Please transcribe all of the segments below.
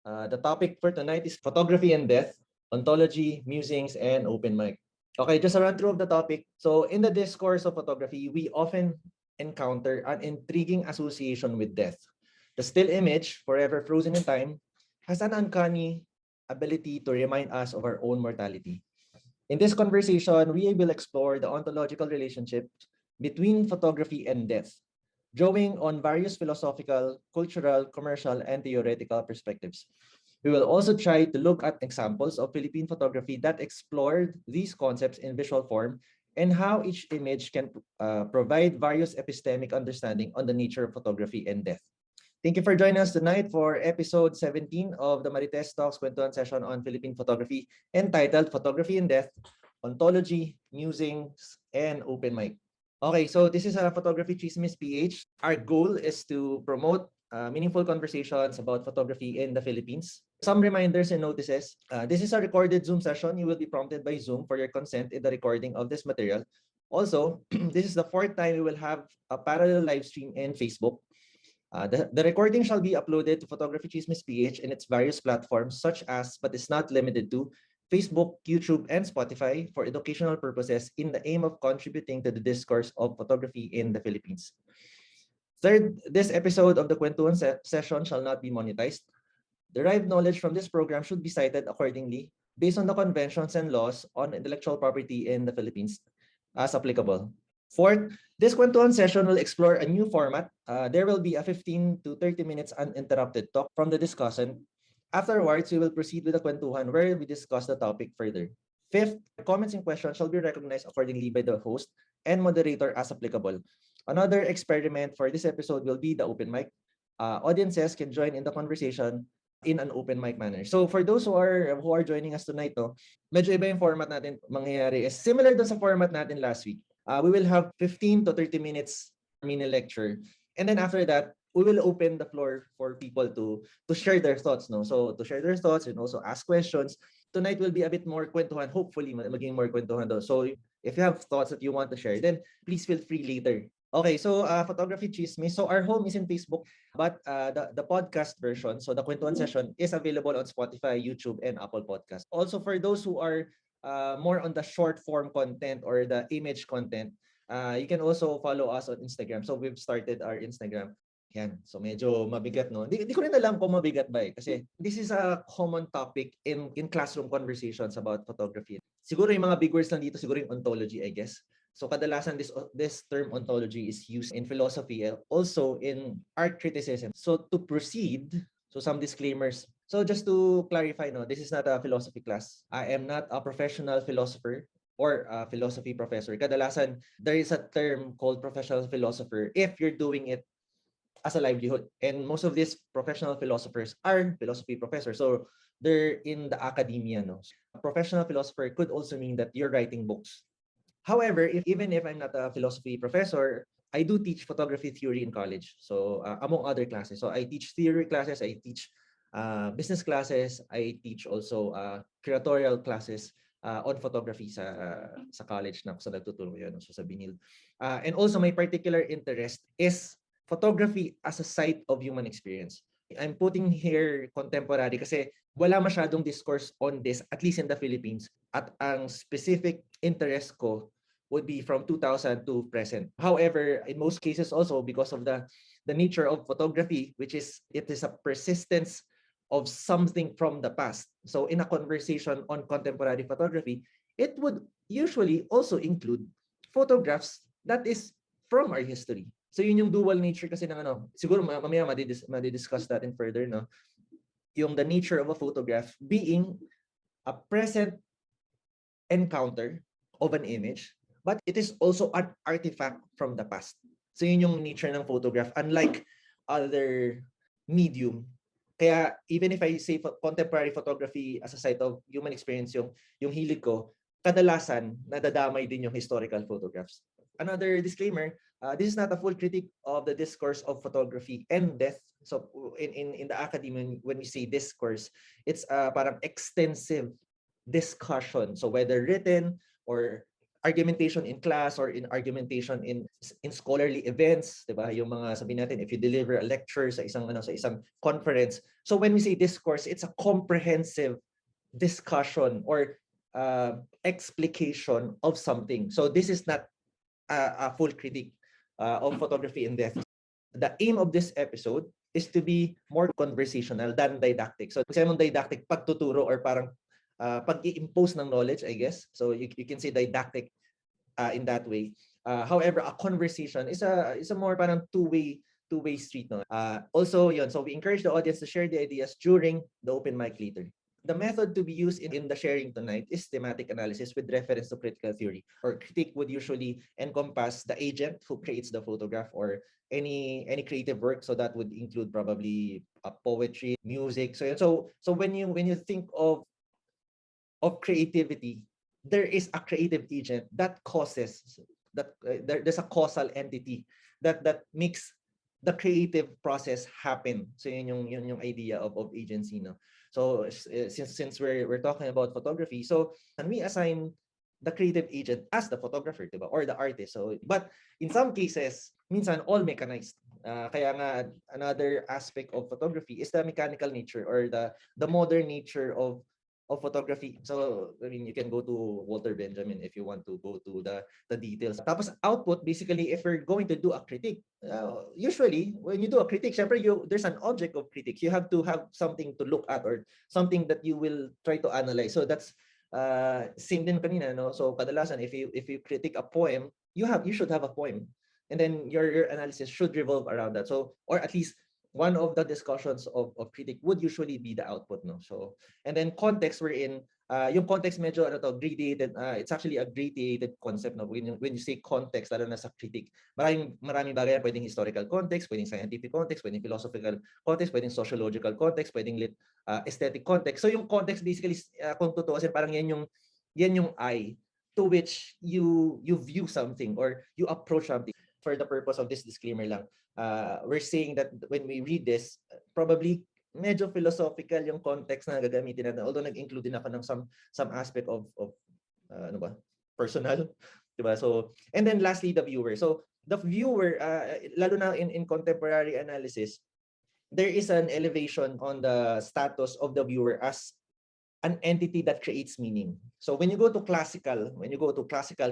The topic for tonight is photography and death, ontology, musings, and open mic. Okay, just a run through of the topic. So in the discourse of photography, we often encounter an intriguing association with death. The still image, forever frozen in time, has an uncanny ability to remind us of our own mortality. In this conversation, we will explore the ontological relationship between photography and death, drawing on various philosophical, cultural, commercial, and theoretical perspectives. We will also try to look at examples of Philippine photography that explored these concepts in visual form and how each image can provide various epistemic understanding on the nature of photography and death. Thank you for joining us tonight for episode 17 of the Marties Talks Kwentuhan session on Philippine photography entitled Photography and Death, Ontology, Musings, and Open Mic. Okay, so this is a Photography Chismis PH. Our goal is to promote meaningful conversations about photography in the Philippines. Some reminders and notices. This is a recorded Zoom session. You will be prompted by Zoom for your consent in the recording of this material. Also, this is the fourth time we will have a parallel live stream in Facebook. The recording shall be uploaded to Photography Chismis PH in its various platforms such as, but is not limited to, Facebook, YouTube, and Spotify for educational purposes in the aim of contributing to the discourse of photography in the Philippines. Third, this episode of the Kwentuhan session shall not be monetized. Derived knowledge from this program should be cited accordingly based on the conventions and laws on intellectual property in the Philippines as applicable. Fourth, this Kwentuhan session will explore a new format. There will be a 15 to 30 minutes uninterrupted talk from the discussant. Afterwards, we will proceed with the Kwentuhan where we discuss the topic further. Fifth, comments and questions shall be recognized accordingly by the host and moderator as applicable. Another experiment for this episode will be the open mic. Audiences can join in the conversation in an open mic manner. So for those who are joining us tonight, medyo iba yung format natin mangyayari. Is similar dun sa format natin last week. We will have 15 to 30 minutes mini lecture. And then after that, we will open the floor for people to share their thoughts. No? So to share their thoughts and also ask questions. Tonight will be a bit more kwentuhan. Hopefully, maging more kwentuhan daw. So if you have thoughts that you want to share, then please feel free later. Okay, so Photography Chismis. So our home is in Facebook, but the podcast version, so the Kwentuhan session, is available on Spotify, YouTube, and Apple Podcast. Also, for those who are more on the short form content or the image content, you can also follow us on Instagram. So we've started our Instagram. Yan. So medyo mabigat, no? Di ko rin alam kung mabigat ba eh. Kasi this is a common topic in classroom conversations about photography. Siguro yung mga big words lang dito, siguro yung ontology, I guess. So kadalasan this term ontology is used in philosophy, also in art criticism. So to proceed, so some disclaimers. So just to clarify, no, this is not a philosophy class. I am not a professional philosopher or a philosophy professor. Kadalasan, there is a term called professional philosopher if you're doing it as a livelihood. And most of these professional philosophers are philosophy professors. So they're in the academia. No? A professional philosopher could also mean that you're writing books. However, even if I'm not a philosophy professor, I do teach photography theory in college. So among other classes. So I teach theory classes, I teach business classes, I teach also curatorial classes on photography sa college na sa nagtuturo yun, so sa Binil. And also my particular interest is photography as a site of human experience. I'm putting here contemporary kasi wala masyadong discourse on this, at least in the Philippines. At ang specific interest ko would be from 2000 to present. However, in most cases also because of the nature of photography, which is it is a persistence of something from the past. So in a conversation on contemporary photography, it would usually also include photographs that is from our history. So yun yung dual nature kasi ng ano, siguro mamaya madidiscuss natin further, no? Yung the nature of a photograph being a present encounter of an image, but it is also an artifact from the past. So yun yung nature ng photograph, unlike other medium. Kaya even if I say contemporary photography as a site of human experience yung hilig ko, kadalasan nadadamay din yung historical photographs. Another disclaimer, this is not a full critique of the discourse of photography and death. So in the academy, when we say discourse, it's parang extensive discussion. So whether written or argumentation in class or in argumentation in scholarly events, 'di ba? Yung mga sabi natin if you deliver a lecture sa isang conference. So when we say discourse, it's a comprehensive discussion or explication of something. So this is not a full critique of photography in depth. The aim of this episode is to be more conversational than didactic. So kasi mong didactic pagtuturo or parang pag-i-impose ng knowledge, I guess. So you can say didactic in that way. However, a conversation is a more parang two-way street, no. Also, yun. So we encourage the audience to share the ideas during the open mic later. The method to be used in the sharing tonight is thematic analysis with reference to critical theory. Or critique would usually encompass the agent who creates the photograph or any creative work. So that would include probably poetry, music. So when you think of creativity, there is a creative agent that causes that there's a causal entity that makes the creative process happen. So yun yung idea of agency, no. So since we're talking about photography, so can we assign the creative agent as the photographer, diba? Or the artist. So but in some cases, minsan all mechanized. Kaya nga another aspect of photography is the mechanical nature or the modern nature of photography. So I mean, you can go to Walter Benjamin if you want to go to the details. Tapos output, basically, if we're going to do a critique, usually when you do a critique, syempre there's an object of critique. You have to have something to look at or something that you will try to analyze. So that's same din kanina, no? So kadalasan if you critique a poem, you should have a poem. And then your analysis should revolve around that. So, or at least one of the discussions of critique would usually be the output, no. So and then context we're in, yung context medyo gradated, it's actually a gradated concept, no. When you say context, lalo na sa critique, maraming bagay, pwedeng historical context, pwedeng scientific context, pwedeng philosophical context, pwedeng sociological context, pwedeng aesthetic context. So yung context basically, kung tutuusin, parang yan yung eye to which you view something or you approach something. For the purpose of this disclaimer lang, we're saying that when we read this, probably medyo philosophical yung context na gagamitin natin, although nag-include din ako ng some aspect of personal, diba? So and then lastly, the viewer. So the viewer, lalo na in contemporary analysis, there is an elevation on the status of the viewer as an entity that creates meaning. So when you go to classical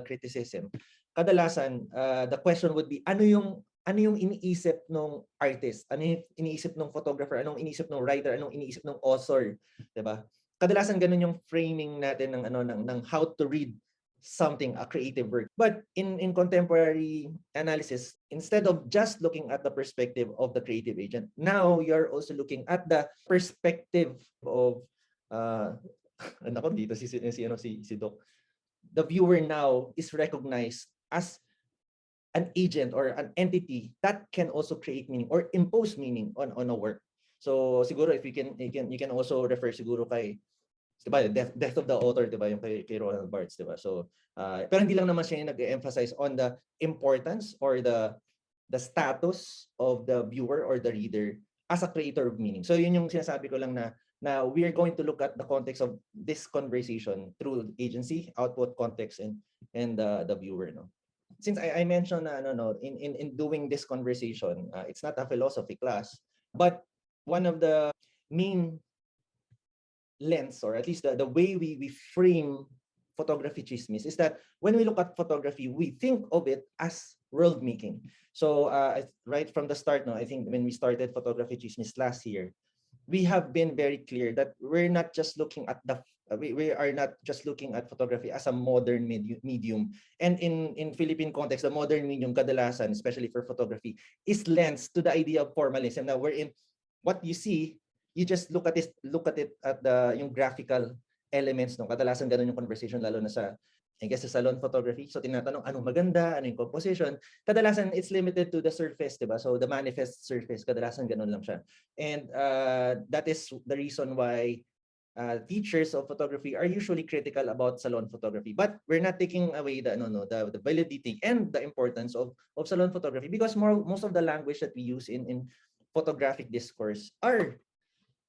criticism, kadalasan the question would be ano yung iniisip ng artist, ano yung iniisip ng photographer, anong iniisip ng writer, anong iniisip ng author, 'di ba? Kadalasan ganun yung framing natin ng how to read something, a creative work. But in contemporary analysis, instead of just looking at the perspective of the creative agent, now you're also looking at the perspective of ako dito si Doc. The viewer now is recognized as an agent or an entity that can also create meaning or impose meaning on a work. So siguro if you can also refer siguro kay, diba, death of the author, diba, yung kay Roland Barthes, diba? So pero hindi lang naman siya yung nag-emphasize on the importance or the status of the viewer or the reader as a creator of meaning. So yun yung sinasabi ko lang na we are going to look at the context of this conversation through agency, output, context, and the viewer, no. Since I mentioned na in doing this conversation, it's not a philosophy class, but one of the main lens, or at least the way we frame photography chismis, is that when we look at photography, we think of it as world making. So right from the start, no, I think when we started photography chismis last year, we have been very clear that we're not just looking at we are not just looking at photography as a modern medium. And in Philippine context, the modern medium kadalasan, especially for photography, is lensed to the idea of formalism. Now we're in what you see, you just look at it at the yung graphical elements, no. Kadalasan ganun yung conversation, lalo na sa I guess sa salon photography. So tinatanong anong maganda, ano yung composition. Kadalasan it's limited to the surface, diba? So the manifest surface, kadalasan ganun lang siya. And that is the reason why teachers of photography are usually critical about salon photography. But we're not taking away the validity and the importance of salon photography, because most of the language that we use in photographic discourse are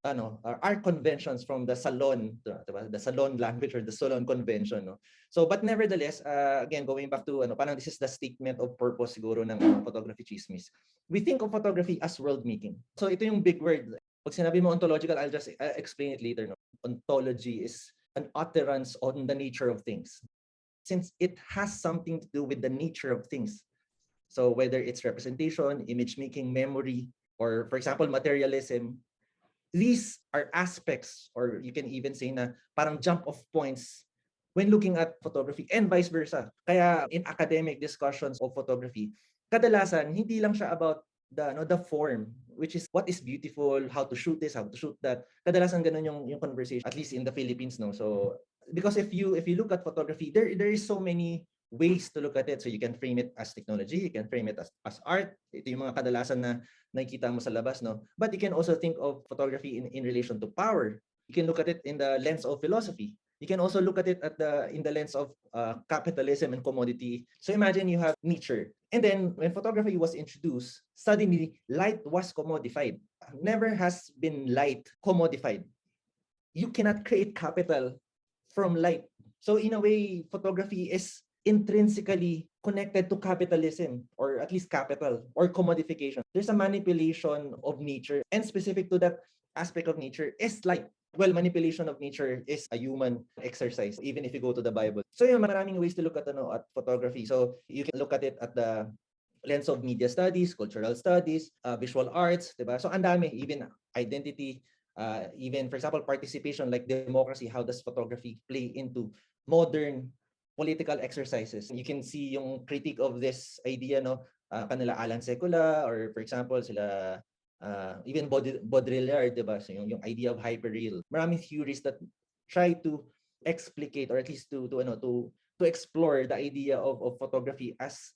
are conventions from the salon, diba? The salon language or the salon convention, no? So but nevertheless, again, going back to parang this is the statement of purpose siguro ng photography chismis. We think of photography as world making. So ito yung big word. Pag sinabi mo ontological, I'll just explain it later, no? Ontology is an utterance on the nature of things. Since it has something to do with the nature of things. So whether it's representation, image making, memory, or for example, materialism, these are aspects, or you can even say na parang jump off points when looking at photography and vice versa. Kaya in academic discussions of photography, kadalasan hindi lang siya about the form, which is what is beautiful, how to shoot this, how to shoot that. Kadalasan ganun yung conversation, at least in the Philippines, no. So because if you look at photography, there is so many ways to look at it. So you can frame it as technology, you can frame it as art. Ito yung mga kadalasan na nakikita mo sa labas, no? But you can also think of photography in relation to power. You can look at it in the lens of philosophy. You can also look at it in the lens of capitalism and commodity. So imagine you have nature. And then when photography was introduced, suddenly light was commodified. Never has been light commodified. You cannot create capital from light. So in a way, photography is intrinsically connected to capitalism, or at least capital or commodification. There's a manipulation of nature, and specific to that aspect of nature is light. Well, manipulation of nature is a human exercise, even if you go to the Bible. So yung maraming ways to look at photography. So you can look at it at the lens of media studies, cultural studies, visual arts, diba? So ang dami, even identity, even for example participation like democracy. How does photography play into modern political exercises? You can see yung critique of this idea, no, kanila Alan Sekula, or for example sila even Baudrillard, diba? So yung idea of hyperreal. Maraming theories that try to explicate, or at least to explore the idea of photography as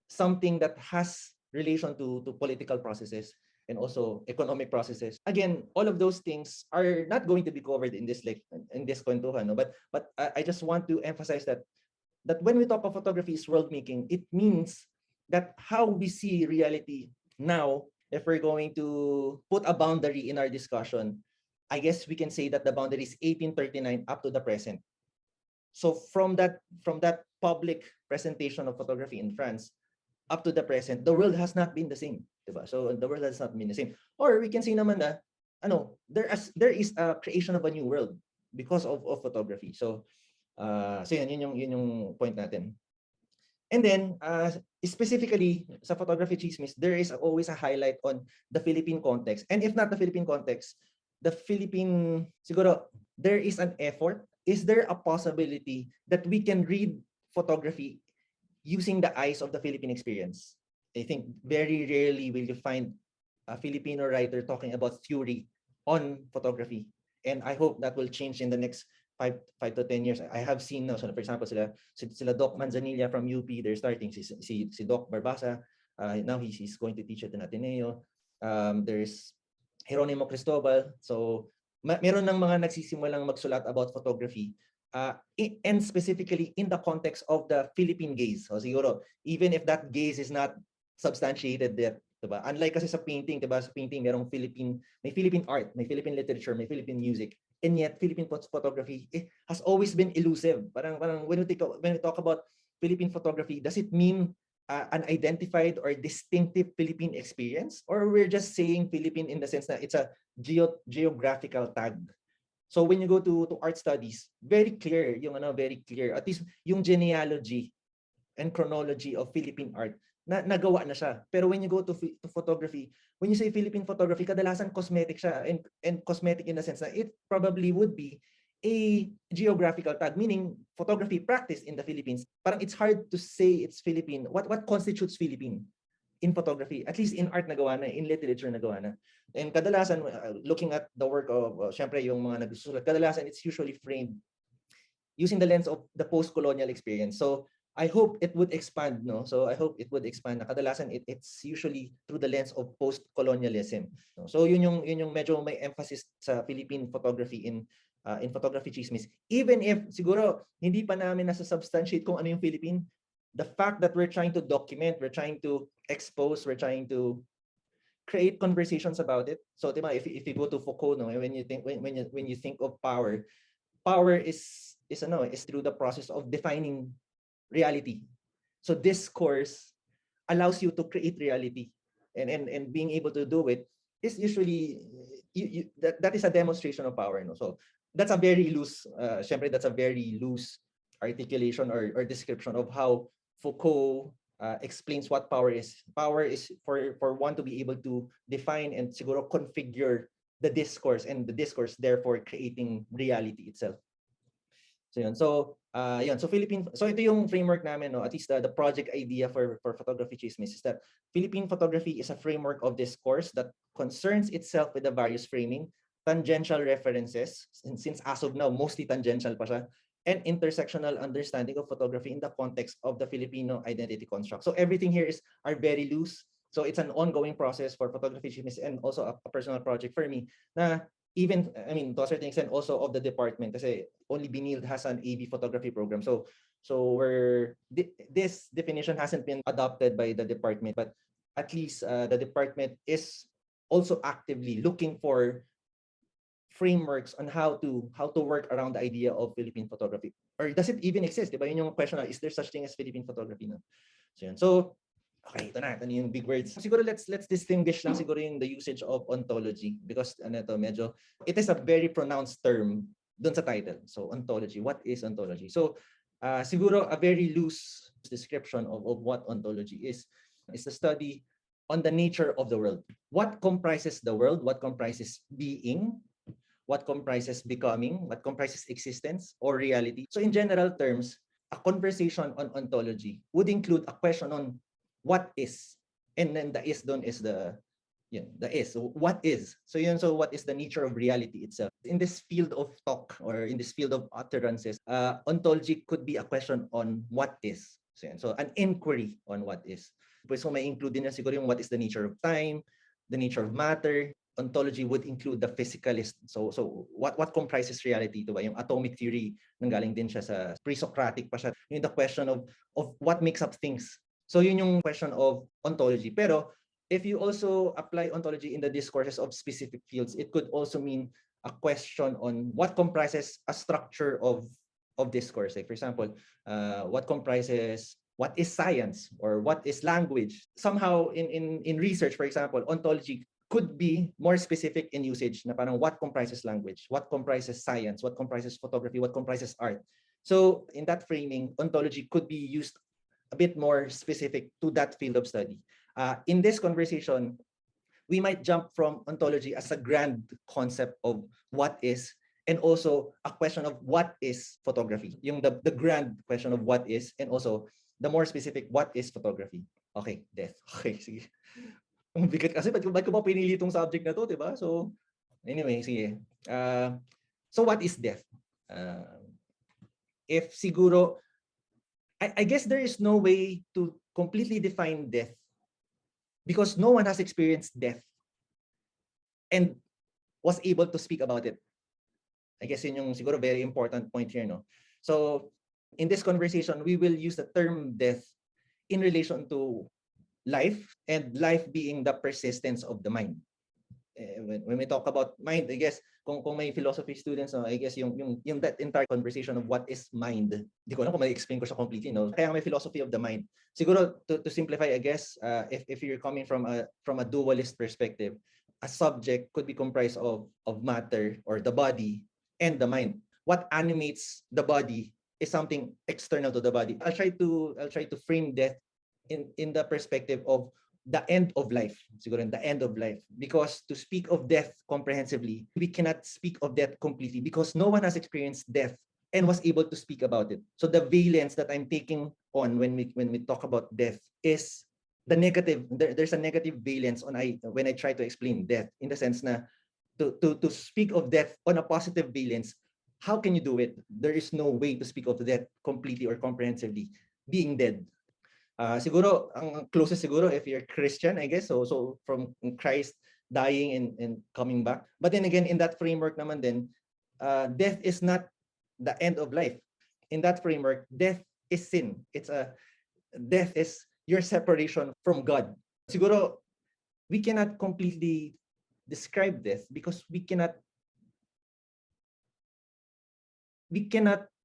something that has relation to political processes and also economic processes. Again, all of those things are not going to be covered in this Kwentuhan, no? But I just want to emphasize that when we talk of photography is world making, it means that how we see reality now, if we're going to put a boundary in our discussion, I guess we can say that the boundary is 1839 up to the present. So from that public presentation of photography in France up to the present, the world has not been the same, diba? So the world has not been the same. Or we can say naman na there is a creation of a new world because of photography. So yun yung point natin. And then specifically sa photography chismis, there is always a highlight on the Philippine context. And if not the Philippine context, the Philippine, siguro there is an effort. Is there a possibility that we can read photography using the eyes of the Philippine experience? I think very rarely will you find a Filipino writer talking about theory on photography. And I hope that will change in the next 5 to 10 years. I have seen now, so for example, sila Doc Manzanilla from UP, they're starting. Si Doc Barbasa, now he's going to teach at an Ateneo. There's Jeronimo Cristobal. So meron ng mga nagsisimulang magsulat about photography, and specifically in the context of the Philippine gaze. So siguro, even if that gaze is not substantiated there, diba? Unlike kasi sa painting, diba? Sa painting merong may Philippine art, may Philippine literature, may Philippine music, and yet Philippine photography has always been elusive. Parang when we talk about Philippine photography, does it mean an identified or distinctive Philippine experience, or we're just saying Philippine in the sense that it's a geographical tag? So when you go to art studies, very clear very clear, at least yung genealogy and chronology of Philippine art nagawa na siya. Pero when you go to photography, when you say Philippine photography, kadalasan cosmetic siya, and cosmetic in the sense that it probably would be a geographical tag, meaning photography practiced in the Philippines. Parang it's hard to say it's Philippine. What constitutes Philippine in photography? At least in art nagawa na, in literature nagawa na. And kadalasan, looking at the work of, syempre yung mga nagsusulat, kadalasan it's usually framed using the lens of the post-colonial experience. So I hope it would expand, no? So I hope it would expand. Na kadalasan it's usually through the lens of post-colonialism. So yun yung medyo may emphasis sa Philippine photography in photography chismis. Even if siguro hindi pa namin nasa-substantiate kung ano yung Philippine, the fact that we're trying to document, we're trying to expose, we're trying to create conversations about it. So, diba, if you go to Foucault, no, when you think of power, power is through the process of defining reality. So discourse allows you to create reality, and being able to do it is usually that is a demonstration of power, no? So that's a very loose syempre that's a very loose articulation or description of how Foucault explains what power is. Power is for one to be able to define and siguro configure the discourse, and the discourse therefore creating reality itself. So yun. Yun. So Philippine, so ito yung framework namin, no? At least the project idea for Photography Chismis is that Philippine photography is a framework of discourse that concerns itself with the various framing, tangential references, since as of now mostly tangential pa siya, and intersectional understanding of photography in the context of the Filipino identity construct. So everything here are very loose. So it's an ongoing process for Photography Chismis, and also a personal project for me na even, I mean, to a certain extent also of the department, kasi only Benilde has an AV photography program. So this definition hasn't been adopted by the department, but at least the department is also actively looking for frameworks on how to work around the idea of Philippine photography. Or does it even exist? Diba? Yun yung question, is there such thing as Philippine photography? No? So yun. So okay, ito na yung big words. Siguro let's distinguish lang siguro yung the usage of ontology, because medyo it is a very pronounced term dun sa title. So ontology, what is ontology? So siguro a very loose description of what ontology is the study on the nature of the world. What comprises the world? What comprises being? What comprises becoming? What comprises existence or reality? So in general terms, a conversation on ontology would include a question on what is, and then the is doon is the is. So what is? So yun, so what is the nature of reality itself? In this field of talk, or in this field of utterances, ontology could be a question on what is. So yun, so an inquiry on what is. So may include din na siguro yung what is the nature of time, the nature of matter. Ontology would include the physicalist. So what comprises reality, to ba? Yung atomic theory, nanggaling din siya sa pre-Socratic pa siya. Yung the question of what makes up things. So yun yung question of ontology. Pero if you also apply ontology in the discourses of specific fields, it could also mean a question on what comprises a structure of discourse. Like for example, what is science, or what is language? Somehow in research, for example, ontology could be more specific in usage, na parang what comprises language, what comprises science, what comprises photography, what comprises art. So in that framing, ontology could be used a bit more specific to that field of study. In this conversation, we might jump from ontology as a grand concept of what is, and also a question of what is photography. Yung the grand question of what is, and also the more specific what is photography. Okay, death. Okay, sige. Ang bigat kasi, ba't ko ba pinili itong subject na to, diba? So, anyway, sige. So what is death? If siguro, I guess there is no way to completely define death, because no one has experienced death and was able to speak about it. I guess yun yung siguro very important point here, no? So, in this conversation, we will use the term death in relation to life, and life being the persistence of the mind. When we talk about mind, I guess kung may philosophy students, I guess yung that entire conversation of what is mind, hindi ko alam kung ma-explain ko siya completely, no? Kaya may philosophy of the mind. Siguro to simplify, I guess, if you're coming from a dualist perspective, a subject could be comprised of matter, or the body, and the mind. What animates the body is something external to the body. I'll try to frame death in the perspective of the end of life, siguro the end of life, because to speak of death comprehensively, we cannot speak of death completely, because no one has experienced death and was able to speak about it. So the valence that I'm taking on when we talk about death is the negative. There's a negative valence when I try to explain death, in the sense na to speak of death on a positive valence. How can you do it? There is no way to speak of death completely or comprehensively, being dead. Siguro ang closest siguro if you're Christian, I guess, so from Christ dying and coming back. But then again, in that framework naman din, death is not the end of life. In that framework, death is sin. Death is your separation from God. Siguro we cannot completely describe death because we cannot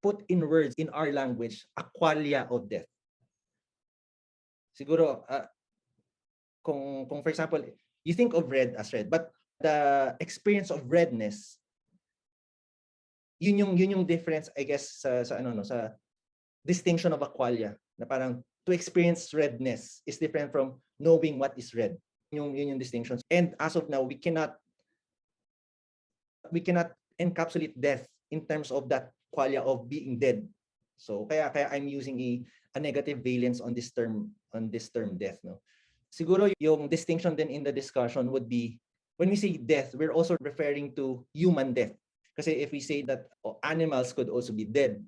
put in words in our language a qualia of death. Siguro, kung for example, you think of red as red, but the experience of redness, yun yung difference, I guess, sa distinction of a qualia, na parang to experience redness is different from knowing what is red. Yun yung distinctions. And as of now, we cannot encapsulate death in terms of that qualia of being dead. So kaya I'm using a negative valence on this term death, no. Siguro yung distinction din in the discussion would be when we say death, we're also referring to human death. Kasi if we say that animals could also be dead,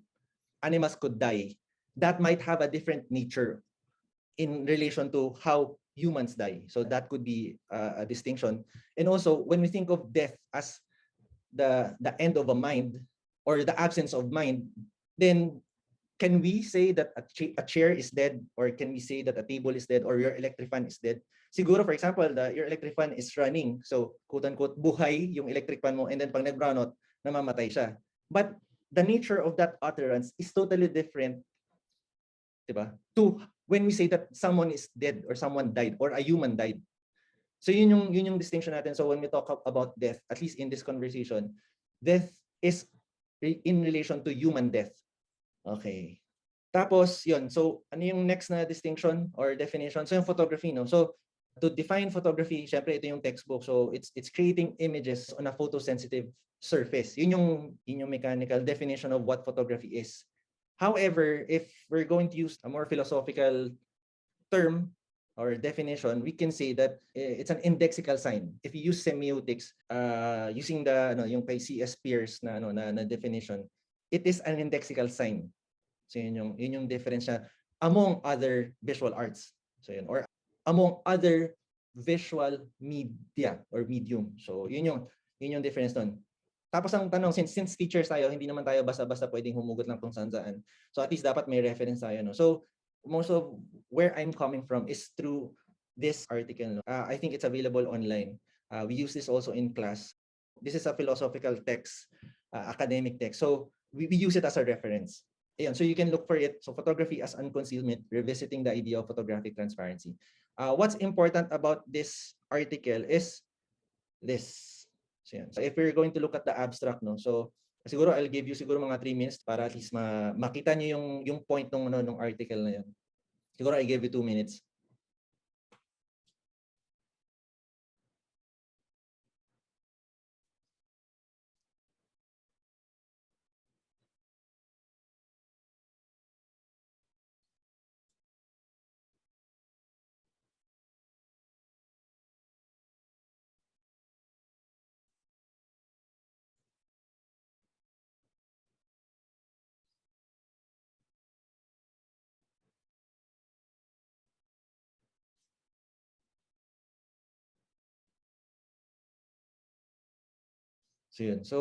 animals could die, that might have a different nature in relation to how humans die. So that could be a distinction. And also, when we think of death as the end of a mind or the absence of mind, then can we say that a chair is dead, or can we say that a table is dead, or your electric fan is dead? Siguro, for example, your electric fan is running, so quote-unquote buhay yung electric fan mo, and then pag nag-brownout, namamatay siya. But the nature of that utterance is totally different, diba? To when we say that someone is dead or someone died or a human died. So yun yung distinction natin. So when we talk about death, at least in this conversation, death is in relation to human death. Okay. Tapos yun. So ano yung next na distinction or definition? So yung photography, no. So to define photography, syempre ito yung textbook. So it's creating images on a photosensitive surface. Yun yung mechanical definition of what photography is. However, if we're going to use a more philosophical term or definition, we can say that it's an indexical sign. If you use semiotics, using the yung kay C.S. Peirce na definition, it is an indexical sign. So yun yung difference siya among other visual arts. So yun, or among other visual media or medium. So yun yung difference doon. Tapos ang tanong, since teachers tayo, hindi naman tayo basta-basta pwedeng humugot lang kung saan-saan. So at least dapat may reference tayo, no? So most of where I'm coming from is through this article. I think it's available online. We use this also in class. This is a philosophical text, academic text. So we use it as a reference. Ayan, so you can look for it. So photography as unconcealment, revisiting the idea of photographic transparency. What's important about this article is this. So if we're going to look at the abstract, no, so siguro I'll give you siguro mga 3 minutes para at least makita niyo yung point nung article na yun. Siguro I give you 2 minutes. So yun. So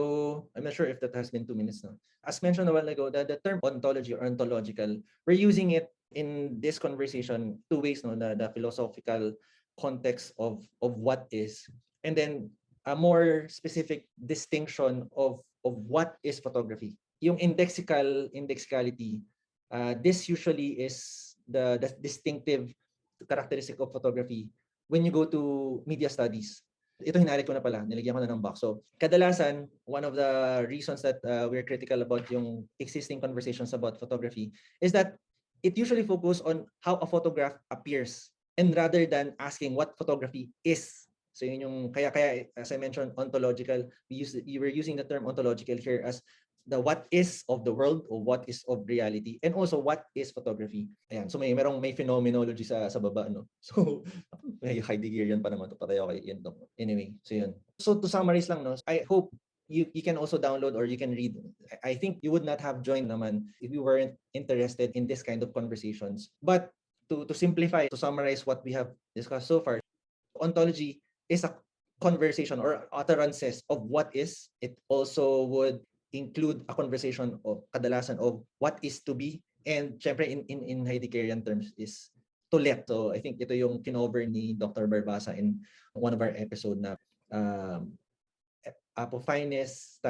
I'm not sure if that has been 2 minutes now. As mentioned a while ago, the term ontology or ontological, we're using it in this conversation 2 ways, no? The philosophical context of what is, and then a more specific distinction of what is photography. Yung indexicality, this usually is the distinctive characteristic of photography when you go to media studies. Ito hinalit ko na pala, nilagyan ko na ng box. So, kadalasan, one of the reasons that we're critical about yung existing conversations about photography is that it usually focuses on how a photograph appears and rather than asking what photography is. So yun yung kaya as I mentioned, ontological, we were using the term ontological here as the what is of the world or what is of reality, and also what is photography. Ayan, so may phenomenology sa baba, no. So may Heideggerian pa naman to, patay ako kay Ian. Anyway, so yun. So to summarize lang, no, I hope you can also download or you can read. I think you would not have joined naman if you weren't interested in this kind of conversations. But to simplify, to summarize what we have discussed so far, ontology is a conversation or utterances of what is. It also would include a conversation of kadalasan of what is to be, and syempre in Heideggerian terms is to let. So I think ito yung kinover ni Dr. Barbasa in one of our episode na apophynes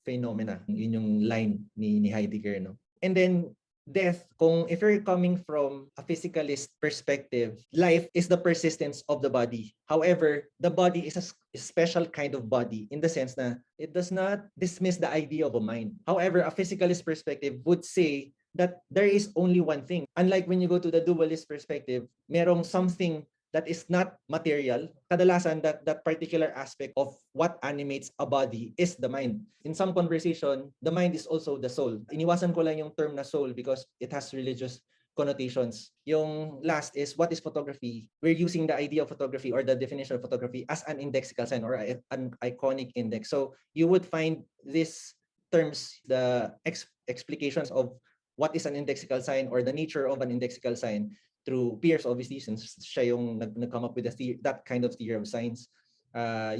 phenomena. Yun yung line ni Heidegger, no? And then death, if you're coming from a physicalist perspective, life is the persistence of the body. However, the body is a special kind of body in the sense na it does not dismiss the idea of a mind. However, a physicalist perspective would say that there is only one thing. Unlike when you go to the dualist perspective, merong something that is not material. Kadalasan that particular aspect of what animates a body is the mind. In some conversation, the mind is also the soul. Iniwasan ko lang yung term na soul because it has religious connotations. Yung last is, what is photography? We're using the idea of photography or the definition of photography as an indexical sign or an iconic index. So you would find these terms, the explications of what is an indexical sign or the nature of an indexical sign through Pierce, obviously, since siya yung nag-come up with that kind of theory of science.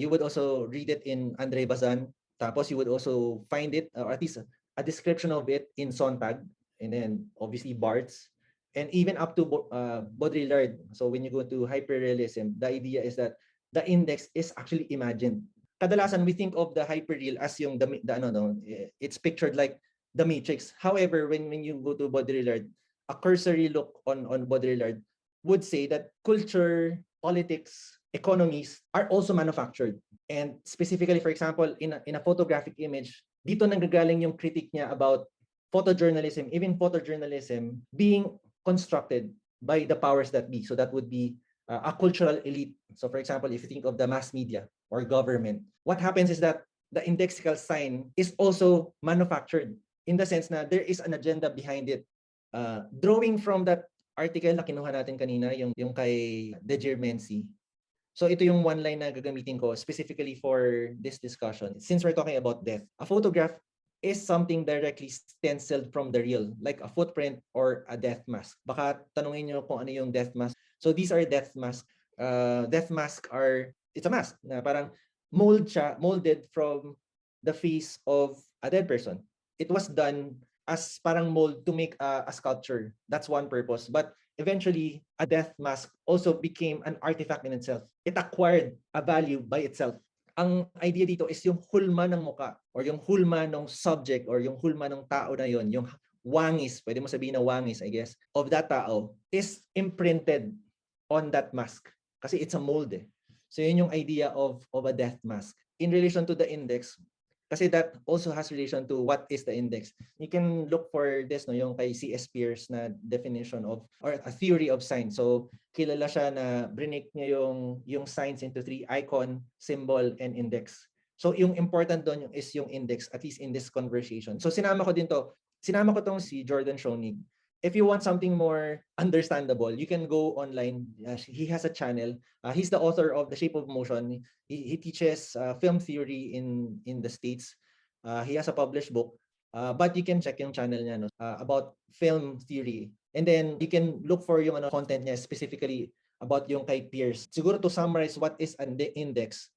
You would also read it in Andre Bazin. Tapos you would also find it, or at least a description of it in Sontag, and then obviously Barthes, and even up to Baudrillard. So when you go to hyperrealism, the idea is that the index is actually imagined. Kadalasan we think of the hyperreal as yung it's pictured like the Matrix. However, when you go to Baudrillard, a cursory look on Baudrillard would say that culture, politics, economies are also manufactured. And specifically, for example, in a photographic image, dito nanggagaling yung critique niya about photojournalism, even photojournalism being constructed by the powers that be. So that would be a cultural elite. So for example, if you think of the mass media or government, what happens is that the indexical sign is also manufactured in the sense na there is an agenda behind it. Drawing from that article na kinuha natin kanina, yung kay De Germensi. So ito yung one line na gagamitin ko specifically for this discussion. Since we're talking about death, a photograph is something directly stenciled from the real, like a footprint or a death mask. Baka tanungin nyo kung ano yung death mask. So these are death masks. Death mask it's a mask na parang molded from the face of a dead person. It was done as parang mold to make a sculpture. That's one purpose. But eventually, a death mask also became an artifact in itself. It acquired a value by itself. Ang idea dito is yung hulma ng muka or yung hulma ng subject or yung hulma ng tao na yon, yung wangis, pwede mo sabihin na wangis, I guess, of that tao is imprinted on that mask. Kasi it's a mold eh. So yun yung idea of a death mask. In relation to the index, kasi that also has relation to what is the index. You can look for this, no, yung kay C.S. Pierce na definition of, or a theory of signs. So, kilala siya na break niya yung signs into 3, icon, symbol, and index. So, yung important doon is yung index, at least in this conversation. So, sinama ko tong si Jordan Schoenig. If you want something more understandable, you can go online. He has a channel. He's the author of The Shape of Motion. He teaches film theory in the States. He has a published book. But you can check yung channel niya about film theory. And then you can look for yung content niya specifically about yung kay Pierce. Siguro to summarize what is an index.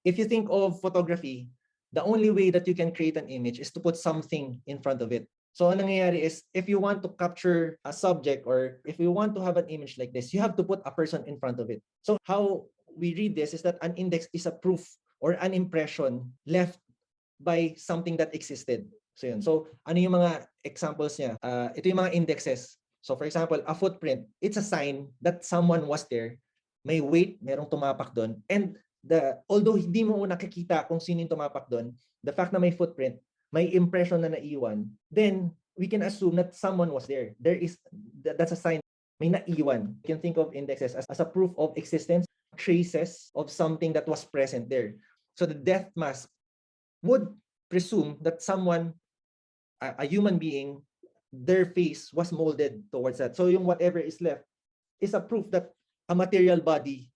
If you think of photography, the only way that you can create an image is to put something in front of it. So ang nangyayari is, if you want to capture a subject or if you want to have an image like this, you have to put a person in front of it. So how we read this is that an index is a proof or an impression left by something that existed. So yun. So ano yung mga examples niya? Ito yung mga indexes. So for example, a footprint, it's a sign that someone was there. May weight, merong tumapak doon. And although hindi mo nakikita kung sino yung tumapak doon, the fact na may footprint, may impression na naiwan, then we can assume that someone was there. That's a sign. May naiwan. You can think of indexes as a proof of existence, traces of something that was present there. So the death mask would presume that someone, a human being, their face was molded towards that. So yung whatever is left is a proof that a material body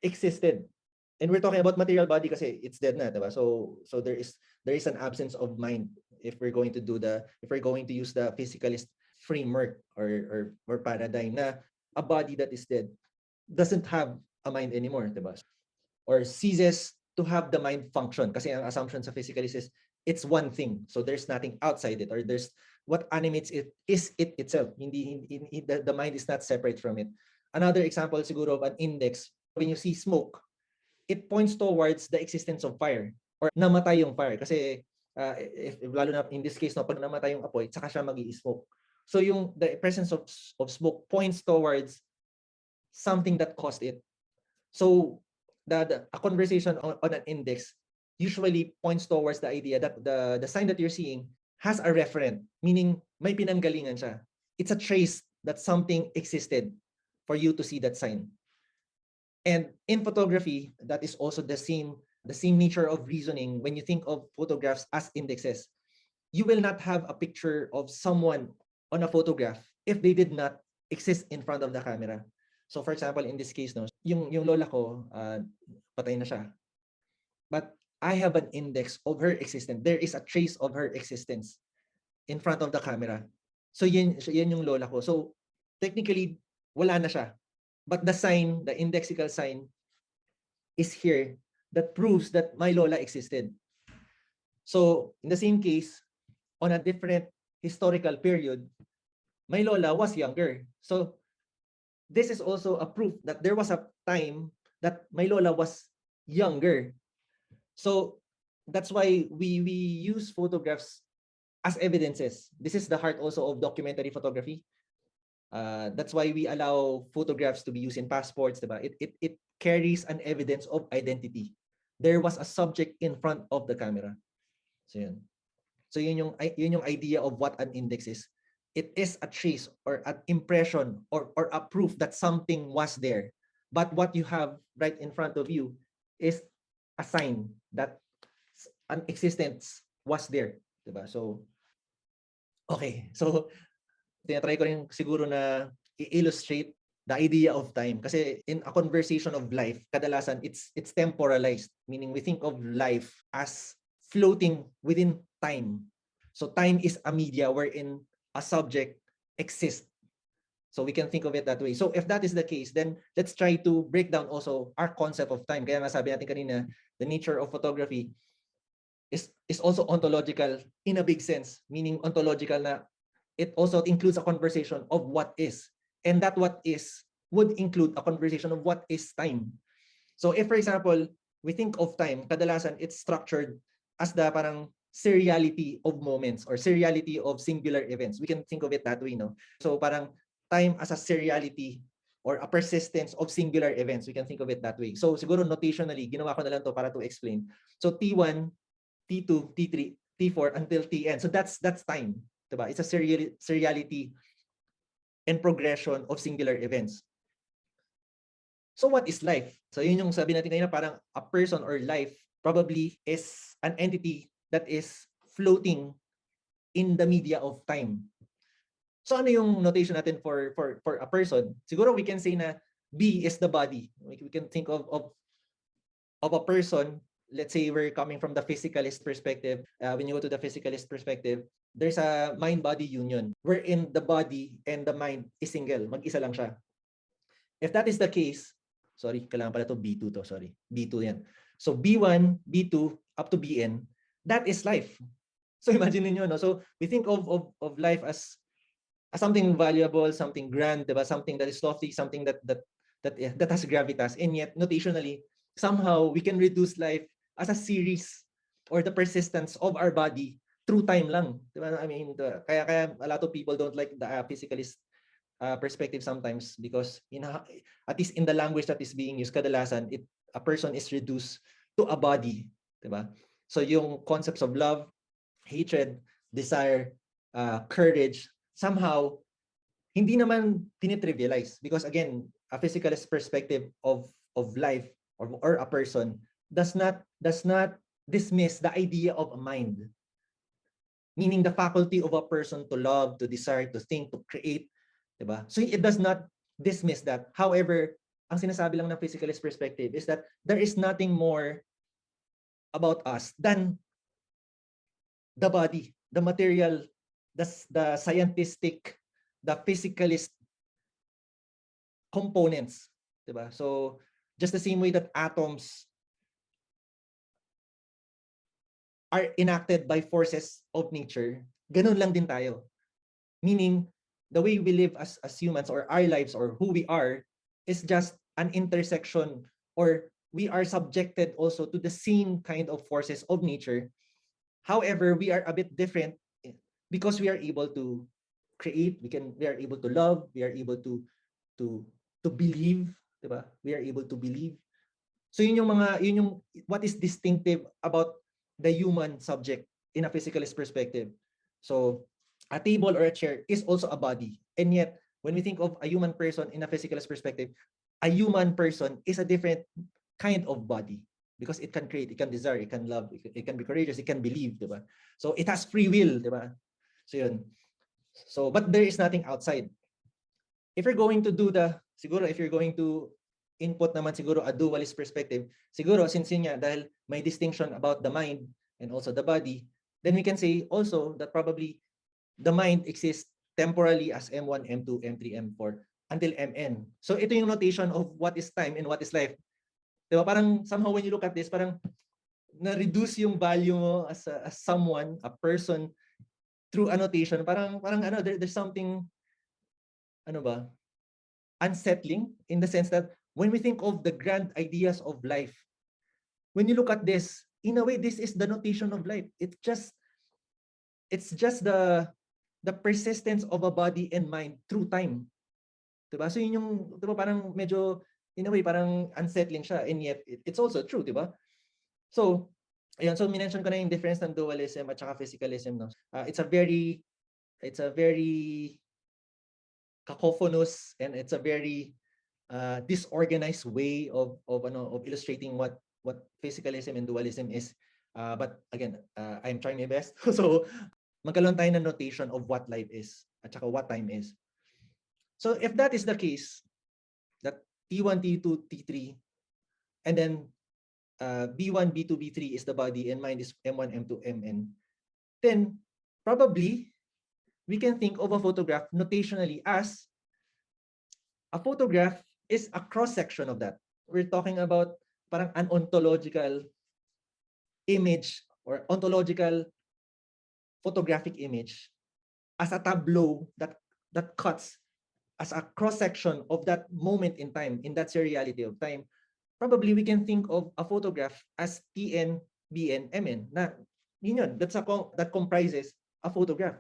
existed. And we're talking about material body kasi it's dead na, diba? So there is an absence of mind if we're going to use the physicalist framework or paradigm na a body that is dead doesn't have a mind anymore, diba? Or ceases to have the mind function kasi ang assumption sa physicalist is it's one thing. So there's nothing outside it, or there's what animates it is it itself. The mind is not separate from it. Another example siguro of an index, when you see smoke, it points towards the existence of fire or namatay yung fire. Kasi if lalo na in this case, no, pag namatay yung apoy, saka siya mag-i-smoke. So the presence of smoke points towards something that caused it. So a conversation on an index usually points towards the idea that the sign that you're seeing has a referent, meaning may pinanggalingan siya. It's a trace that something existed for you to see that sign. And in photography, that is also the same nature of reasoning. When you think of photographs as indexes, you will not have a picture of someone on a photograph if they did not exist in front of the camera. So for example, in this case, no, yung lola ko, patay na siya. But I have an index of her existence. There is a trace of her existence in front of the camera. So yan yung lola ko. So technically, wala na siya. But the sign, the indexical sign, is here that proves that my lola existed. So in the same case, on a different historical period, my lola was younger. So this is also a proof that there was a time that my lola was younger. So that's why we use photographs as evidences. This is the heart also of documentary photography. That's why we allow photographs to be used in passports, diba? It carries an evidence of identity. There was a subject in front of the camera. So yun. So yun yung idea of what an index is. It is a trace or an impression or a proof that something was there. But what you have right in front of you is a sign that an existence was there, diba? So okay. So tinatry ko rin siguro na i-illustrate the idea of time. Kasi in a conversation of life, kadalasan it's temporalized, meaning we think of life as floating within time. So time is a media wherein a subject exists. So we can think of it that way. So if that is the case, then let's try to break down also our concept of time. Kaya nga sabi natin kanina, the nature of photography is also ontological in a big sense, meaning ontological na it also includes a conversation of what is. And that what is would include a conversation of what is time. So if, for example, we think of time, kadalasan it's structured as the parang seriality of moments or seriality of singular events. We can think of it that way, no? So parang time as a seriality or a persistence of singular events. We can think of it that way. So siguro notationally, ginawa ko na lang to para to explain. So T1, T2, T3, T4 until Tn. So that's time. Diba? It's a seriality and progression of singular events. So what is life? So yun yung sabi natin kanina, parang a person or life probably is an entity that is floating in the media of time. So ano yung notation natin for a person? Siguro we can say na B is the body. We can think of a person. Let's say we're coming from the physicalist perspective. When you go to the physicalist perspective, there's a mind-body union wherein the body and the mind is single. Mag-isa lang siya. If that is the case, sorry, kailangan pala to B2 to, sorry. B2 yan. So B1, B2, up to Bn, that is life. So imagine niyo, no? So we think of life as something valuable, something grand, diba? Something that is lofty, something that has gravitas. And yet, notationally, somehow we can reduce life as a series or the persistence of our body through time lang. Diba? I mean, kaya a lot of people don't like the physicalist perspective sometimes because at least in the language that is being used, kadalasan, a person is reduced to a body. Diba? So yung concepts of love, hatred, desire, courage, somehow, hindi naman tinitrivialize because again, a physicalist perspective of life or a person does not dismiss the idea of a mind, meaning the faculty of a person to love, to desire, to think, to create, diba? So it does not dismiss that. However, ang sinasabi lang ng physicalist perspective is that there is nothing more about us than the body, the material, the scientific, the physicalist components, diba? So just the same way that atoms are enacted by forces of nature, ganun lang din tayo. Meaning, the way we live as humans, or our lives, or who we are, is just an intersection, or we are subjected also to the same kind of forces of nature. However, we are a bit different because we are able to create, we are able to love, we are able to believe, 'di ba? We are able to believe. So yun yung what is distinctive about the human subject in a physicalist perspective. So a table or a chair is also a body. And yet, when we think of a human person in a physicalist perspective, a human person is a different kind of body because it can create, it can desire, it can love, it can be courageous, it can believe, diba? So it has free will, diba? So yun. So, but there is nothing outside. If you're going to do siguro if you're going to input naman siguro a dualist perspective, siguro since yun nga, dahil may distinction about the mind and also the body, then we can say also that probably the mind exists temporally as M1, M2, M3, M4 until Mn. So ito yung notation of what is time and what is life. Diba? Parang somehow when you look at this, parang na-reduce yung value mo as someone, a person, through annotation. Parang ano, there's something, ano ba, unsettling in the sense that when we think of the grand ideas of life, when you look at this, in a way, this is the notation of life. It's just the persistence of a body and mind through time. Diba? So yun yung, diba, parang medyo, in a way, parang unsettling siya, and yet it's also true, diba? So, ayun, so minention ko na yung difference ng dualism at saka physicalism, no? It's a very cacophonous, and it's a very disorganized way of illustrating what physicalism and dualism is. But again, I'm trying my best. So magkaroon tayo ng notation of what life is at saka what time is. So if that is the case, that T1, T2, T3, and then B1, B2, B3 is the body, and mind is M1, M2, Mn, then probably we can think of a photograph notationally as a photograph is a cross-section of that. We're talking about parang an ontological image or ontological photographic image as a tableau that cuts as a cross-section of that moment in time, in that seriality of time. Probably we can think of a photograph as Tn, Bn, Mn. Na, yun, that comprises a photograph.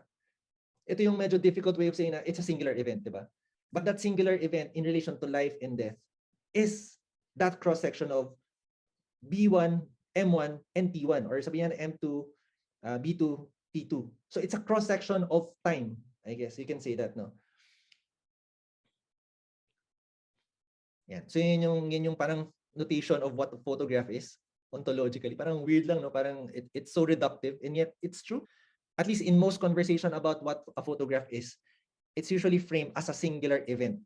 Ito yung medyo difficult way of saying na it's a singular event, di ba? But that singular event in relation to life and death is that cross-section of B1, M1, and T1, or sabihin na M2, B2, T2. So it's a cross-section of time, I guess you can say that, no? Yan. So yun yung parang notation of what a photograph is ontologically. Parang weird lang, no? Parang it's so reductive, and yet it's true. At least in most conversation about what a photograph is, it's usually framed as a singular event.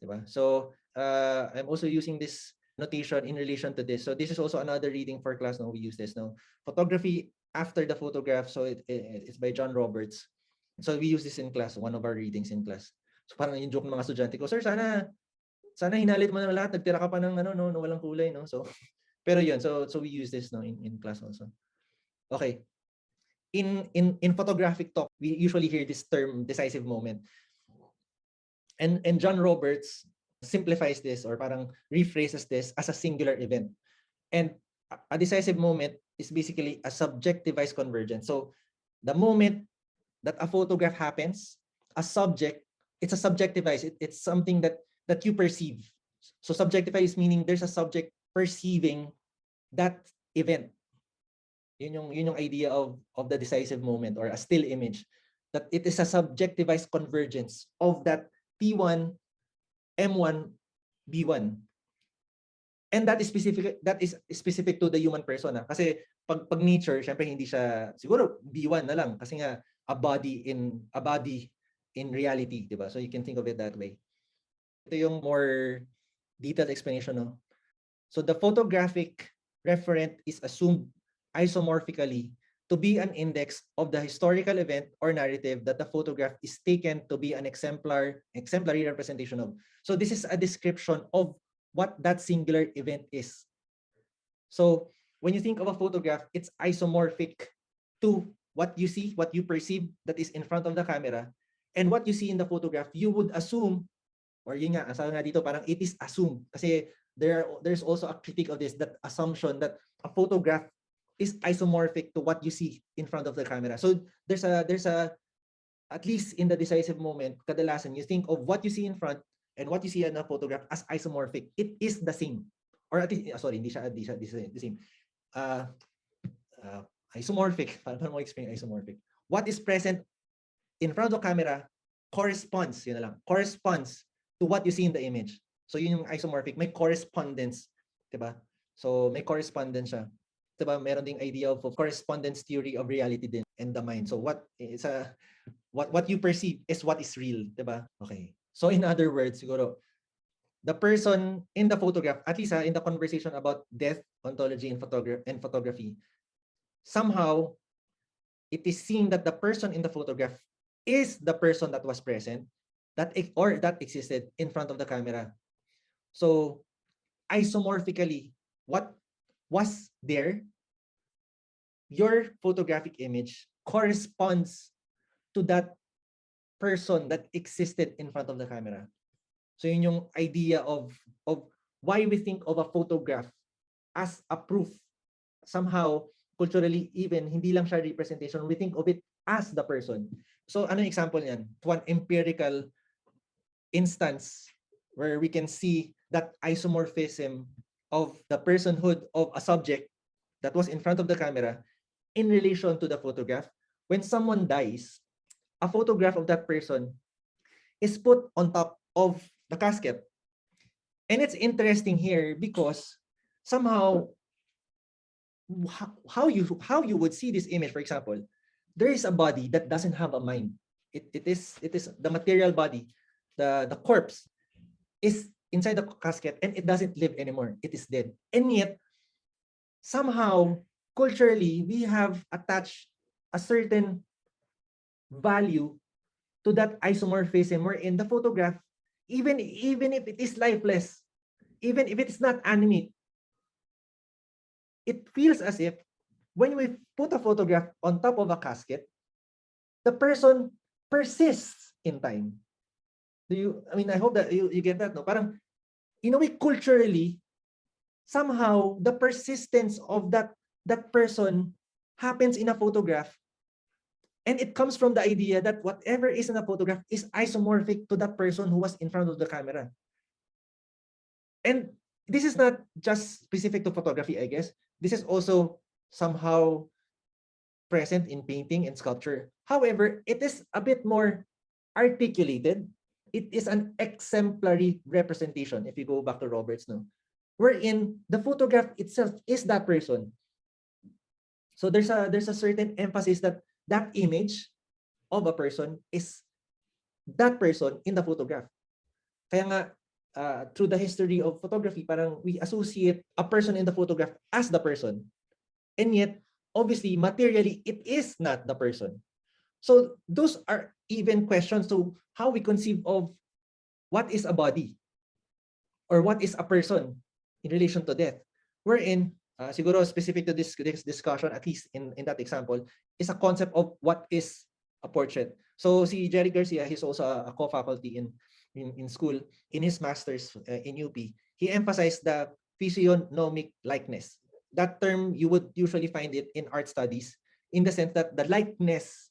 Diba? So I'm also using this notation in relation to this. So this is also another reading for class. Now we use this now. Photography after the photograph. So it's by John Roberts. So we use this in class, one of our readings in class. So parang yung joke ng mga estudyante ko, sir, sana hinalit mo na lahat, nagtira ka pa ng no, walang kulay, no? So pero yun, so we use this no in class also. Okay. In photographic talk, we usually hear this term decisive moment. And John Roberts simplifies this or parang rephrases this as a singular event. And a decisive moment is basically a subjectivized convergence. So the moment that a photograph happens, a subject, it's a subjectivized, it's something that you perceive. So subjectivized meaning there's a subject perceiving that event. Yun yung idea of the decisive moment or a still image, that it is a subjectivized convergence of that P1, M1, B1. And that is specific to the human person. Kasi pag nature, syempre hindi siya, siguro B1 na lang kasi nga a body in reality, di ba? So you can think of it that way. Ito yung more detailed explanation, no? So the photographic referent is assumed isomorphically to be an index of the historical event or narrative that the photograph is taken to be an exemplary representation of. So this is a description of what that singular event is. So when you think of a photograph, it's isomorphic to what you see, what you perceive that is in front of the camera, and what you see in the photograph, you would assume, or yun nga, sabi nga dito, parang it is assumed. Kasi there's also a critique of this, that assumption that a photograph is isomorphic to what you see in front of the camera. So there's a at least in the decisive moment, kadalasan you think of what you see in front and what you see in a photograph as isomorphic. It is the same. Or at least, sorry, hindi siya the same. Uh, Isomorphic. Paano mo explain isomorphic? What is present in front of the camera corresponds, yun na lang, corresponds to what you see in the image. So yun yung isomorphic, may correspondence, 'di ba? So may correspondence siya. 'Di ba? Meron ding idea of correspondence theory of reality din and the mind. So what you perceive is what is real, 'di ba? Okay. So in other words, siguro the person in the photograph, at least in the conversation about death, ontology, and photography, somehow it is seen that the person in the photograph is the person that was present, that existed in front of the camera. So isomorphically, what was there, your photographic image corresponds to that person that existed in front of the camera. So yun yung idea of why we think of a photograph as a proof. Somehow, culturally, even hindi lang siya representation, we think of it as the person. So ano yung example niyan? One empirical instance where we can see that isomorphism of the personhood of a subject that was in front of the camera in relation to the photograph. When someone dies, a photograph of that person is put on top of the casket. And it's interesting here because somehow how you would see this image, for example, there is a body that doesn't have a mind. It is the material body, the corpse is inside the casket and it doesn't live anymore. It is dead. And yet somehow culturally we have attached a certain value to that isomorphism wherein the photograph, even if it is lifeless, even if it is not animate, it feels as if when we put a photograph on top of a casket, the person persists in time. I hope that you get that, no? Parang, in a way, culturally, somehow, the persistence of that person happens in a photograph. And it comes from the idea that whatever is in a photograph is isomorphic to that person who was in front of the camera. And this is not just specific to photography, I guess. This is also somehow present in painting and sculpture. However, it is a bit more articulated. It is an exemplary representation, if you go back to Roberts, no? Wherein the photograph itself is that person. So there's a certain emphasis that that image of a person is that person in the photograph. Kaya nga, through the history of photography, parang we associate a person in the photograph as the person. And yet, obviously, materially, it is not the person. So those are even questions to how we conceive of what is a body or what is a person in relation to death. Wherein, siguro specific to this discussion, at least in that example, is a concept of what is a portrait. So si Jerry Garcia, he's also a co-faculty in school. In his master's in UP, he emphasized the physiognomic likeness. That term, you would usually find it in art studies, in the sense that the likeness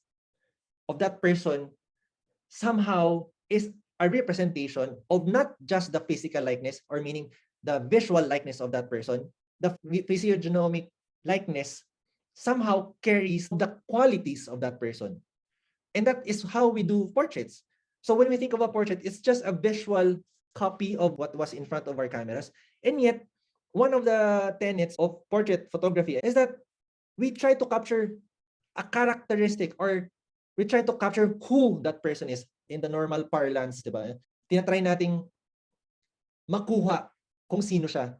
of that person somehow is a representation of not just the physical likeness, or meaning the visual likeness of that person. The physiognomic likeness somehow carries the qualities of that person. And that is how we do portraits. So when we think of a portrait, it's just a visual copy of what was in front of our cameras. And yet, one of the tenets of portrait photography is that we try to capture a characteristic, or we try to capture who that person is in the normal parlance, di ba? Tinatry nating makuha kung sino siya.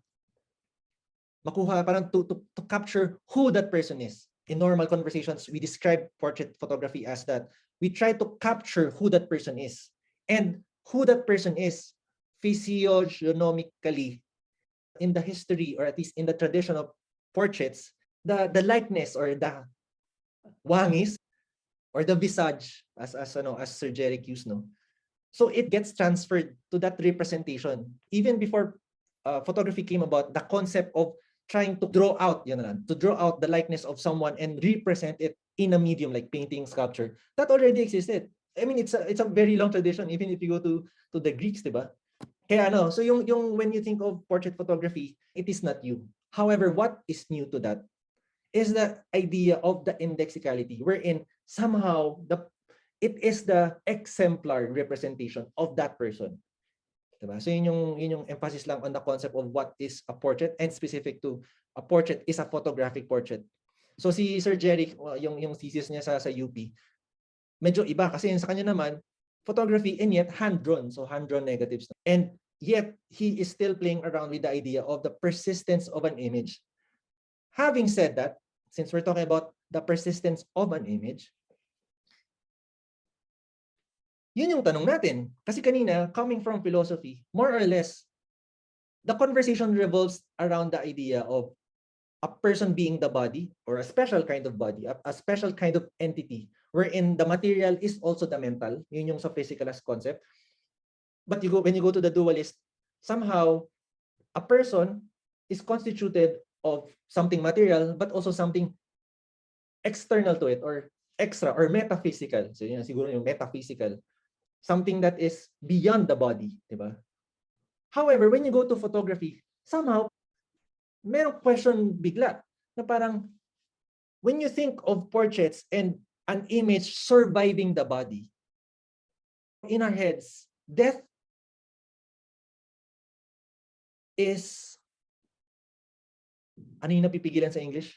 Makuha, parang to capture who that person is. In normal conversations, we describe portrait photography as that. We try to capture who that person is. And who that person is, physiognomically, in the history, or at least in the tradition of portraits, the likeness or the wangis or the visage as Sir Jerick used, no. So it gets transferred to that representation. Even before photography came about, the concept of trying to draw out, to draw out the likeness of someone and represent it in a medium like painting, sculpture, that already existed. I mean, it's a very long tradition, even if you go to the Greeks, diba? Kaya so yung when you think of portrait photography, it is not new. However, what is new to that is the idea of the indexicality, wherein somehow it is the exemplar representation of that person. Diba? So yun yung emphasis lang on the concept of what is a portrait, and specific to a portrait is a photographic portrait. So si Sir Jerick, yung thesis niya sa UP, medyo iba kasi sa kanya naman photography and yet hand-drawn, so hand-drawn negatives. And yet he is still playing around with the idea of the persistence of an image. Having said that, since we're talking about the persistence of an image, yun yung tanong natin. Kasi kanina, coming from philosophy, more or less, the conversation revolves around the idea of a person being the body, or a special kind of body, a special kind of entity, wherein the material is also the mental. Yun yung sa physical as concept. But when you go to the dualist, somehow, a person is constituted of something material, but also something external to it, or extra, or metaphysical. So yun siguro yung metaphysical. Something that is beyond the body, diba? However, when you go to photography, somehow, merong question bigla, na parang, when you think of portraits and an image surviving the body, in our heads, death is, ano yung napipigilan sa English?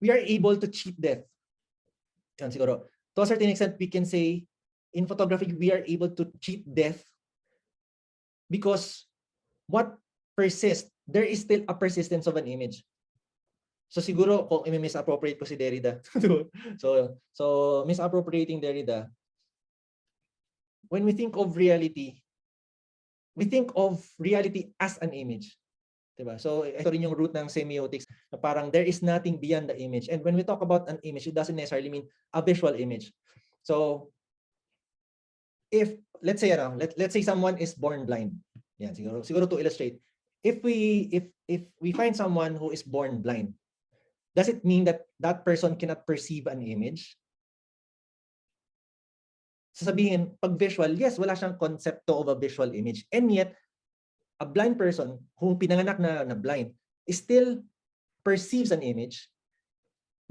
We are able to cheat death. Yan siguro. To a certain extent, we can say, in photography, we are able to cheat death because what persists, there is still a persistence of an image. So siguro, kung i-misappropriate ko si Derrida, so misappropriating Derrida, when we think of reality, we think of reality as an image. Diba? So ito rin yung root ng semiotics, na parang there is nothing beyond the image. And when we talk about an image, it doesn't necessarily mean a visual image. So if, let's say someone is born blind. Yan, siguro to illustrate. If we find someone who is born blind, does it mean that that person cannot perceive an image? Sasabihin, pag visual, yes, wala siyang konsepto of a visual image. And yet, a blind person who pinanganak na blind still perceives an image,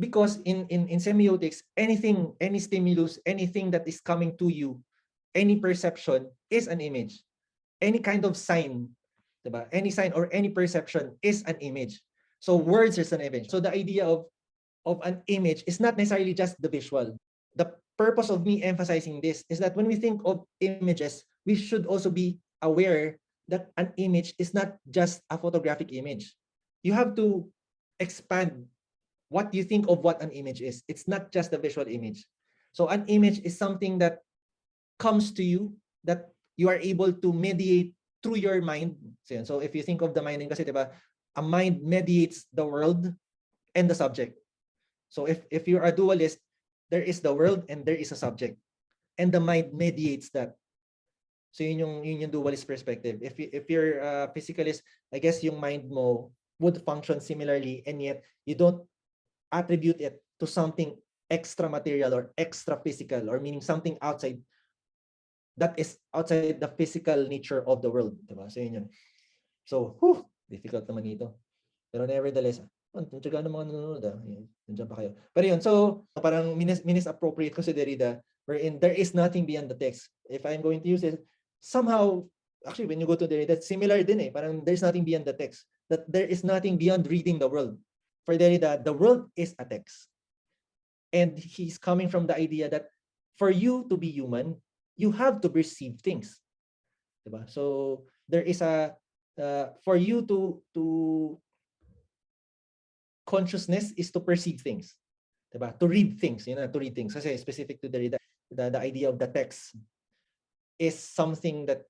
because in semiotics, anything, any stimulus, anything that is coming to you, any perception is an image. Any kind of sign, diba? Any sign or any perception is an image. So words is an image. So the idea of an image is not necessarily just the visual. The purpose of me emphasizing this is that when we think of images, we should also be aware that an image is not just a photographic image. You have to expand what you think of what an image is. It's not just the visual image. So an image is something that comes to you, that you are able to mediate through your mind. So if you think of the mind, kasi diba, a mind mediates the world and the subject. So if you're a dualist, there is the world and there is a subject, and the mind mediates that. So yun yung dualist perspective. If you're a physicalist, I guess yung mind mo would function similarly, and yet you don't attribute it to something extra material or extra physical, or meaning something outside, that is outside the physical nature of the world, diba? So yun. So, difficult naman ito. Pero nevertheless, tsaga ng mga nanonood, nandiyan pa kayo. Pero yun, so parang minis-appropriate ko si Derrida, wherein there is nothing beyond the text. If I'm going to use it, somehow, actually, when you go to Derrida, similar din parang there's nothing beyond the text. That there is nothing beyond reading the world. For Derrida, the world is a text. And he's coming from the idea that for you to be human, you have to perceive things. Diba? So there is a for you to consciousness is to perceive things. Diba? To read things, to read things. Kasi specific to the idea of the text is something that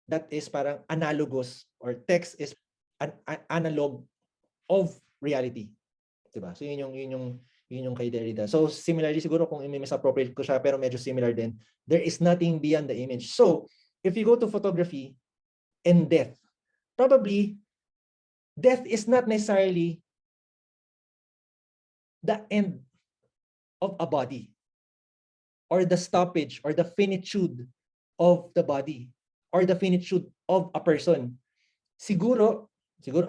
that is parang analogous, or text is an analog of reality. Diba? So yun yung kay Derrida. So similarly siguro kung i-misappropriate ko siya pero medyo similar din, there is nothing beyond the image. So if you go to photography and death, probably death is not necessarily the end of a body or the stoppage or the finitude of the body or the finitude of a person. Siguro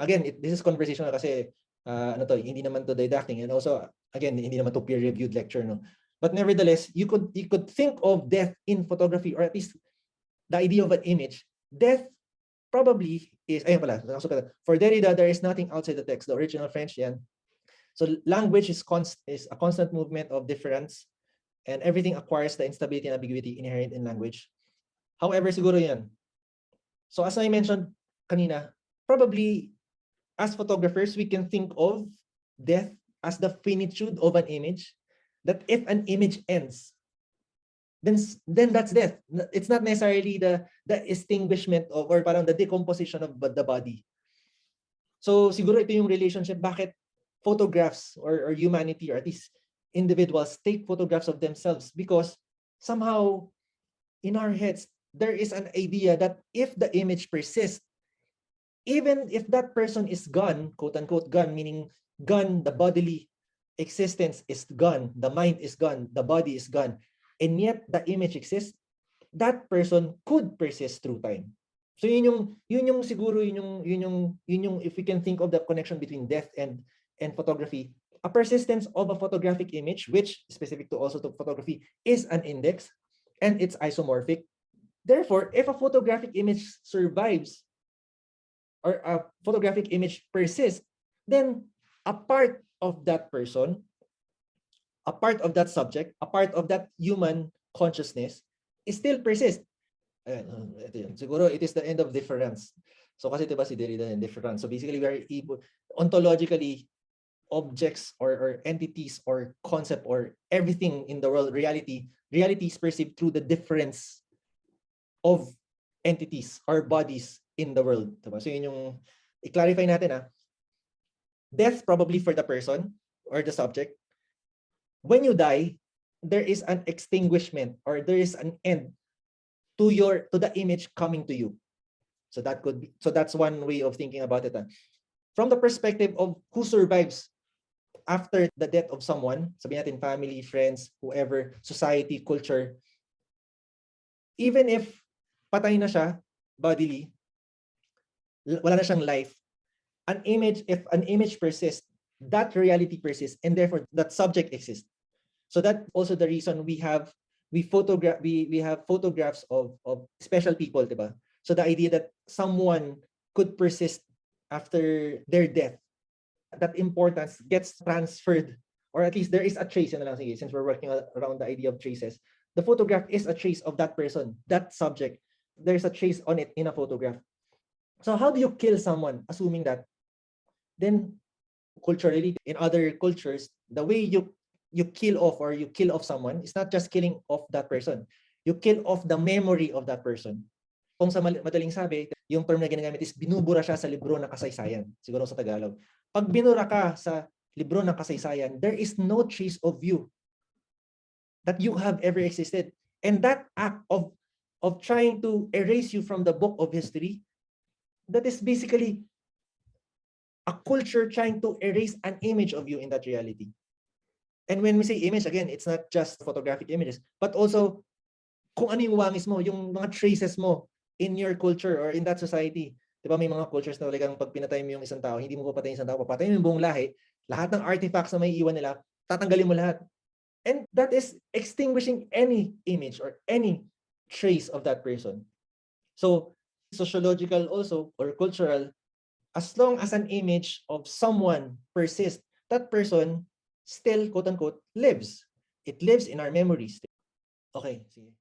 again, this is conversational kasi hindi naman to didactic, and also again hindi naman to peer reviewed lecture, no. But nevertheless, you could think of death in photography, or at least the idea of an image. Death probably is for Derrida, there is nothing outside the text, the original French yan. So language is a constant movement of difference, and everything acquires the instability and ambiguity inherent in language. However, siguro yan. So as I mentioned kanina, probably as photographers, we can think of death as the finitude of an image, that if an image ends, then that's death. It's not necessarily the extinguishment of, or parang the decomposition of the body. So siguro ito yung relationship bakit photographs or humanity, or at least individuals, take photographs of themselves, because somehow in our heads there is an idea that if the image persists, even if that person is gone, quote unquote gone, meaning gone, the bodily existence is gone, the mind is gone, the body is gone, and yet the image exists, that person could persist through time. So yun yung siguro yun yung if we can think of the connection between death and photography, a persistence of a photographic image, which specific to also to photography, is an index and it's isomorphic. Therefore, if a photographic image survives, or a photographic image persists, then a part of that person, a part of that subject, a part of that human consciousness is still persists. Ito yun. Siguro it is the end of difference. So kasi diba si Derrida and difference. So basically we are able, ontologically, objects or entities or concept or everything in the world, reality is perceived through the difference of entities or bodies in the world. Diba? So yun yung i-clarify natin. Death probably for the person or the subject. When you die, there is an extinguishment, or there is an end to the image coming to you. So that's one way of thinking about it. From the perspective of who survives after the death of someone, sabihin natin family, friends, whoever, society, culture, even if patay na siya bodily, wala na siyang life, if an image persists, that reality persists, and therefore that subject exists. So that's also the reason we have photographs of special people, diba? So the idea that someone could persist after their death, that importance gets transferred, or at least there is a trace, since we're working around the idea of traces. The photograph is a trace of that person, that subject. There's a trace on it in a photograph. So how do you kill someone, assuming that? Then culturally, in other cultures, the way you kill off someone is not just killing off that person. You kill off the memory of that person. Kung sa madaling sabi, yung term na ginagamit is binubura siya sa libro ng kasaysayan, siguro sa Tagalog. Pag binura ka sa libro ng kasaysayan, there is no trace of you that you have ever existed. And that act of trying to erase you from the book of history, that is basically a culture trying to erase an image of you in that reality. And when we say image, again, it's not just photographic images, but also kung ano yung wangis mo, yung mga traces mo in your culture or in that society. Diba may mga cultures na talagang pag pinatay mo yung isang tao, hindi mo papatayin isang tao, papatayin mo yung buong lahi, lahat ng artifacts na may iwan nila, tatanggalin mo lahat. And that is extinguishing any image or any trace of that person. So sociological also, or cultural, as long as an image of someone persists, that person still, quote-unquote, lives. It lives in our memories. Okay, sige.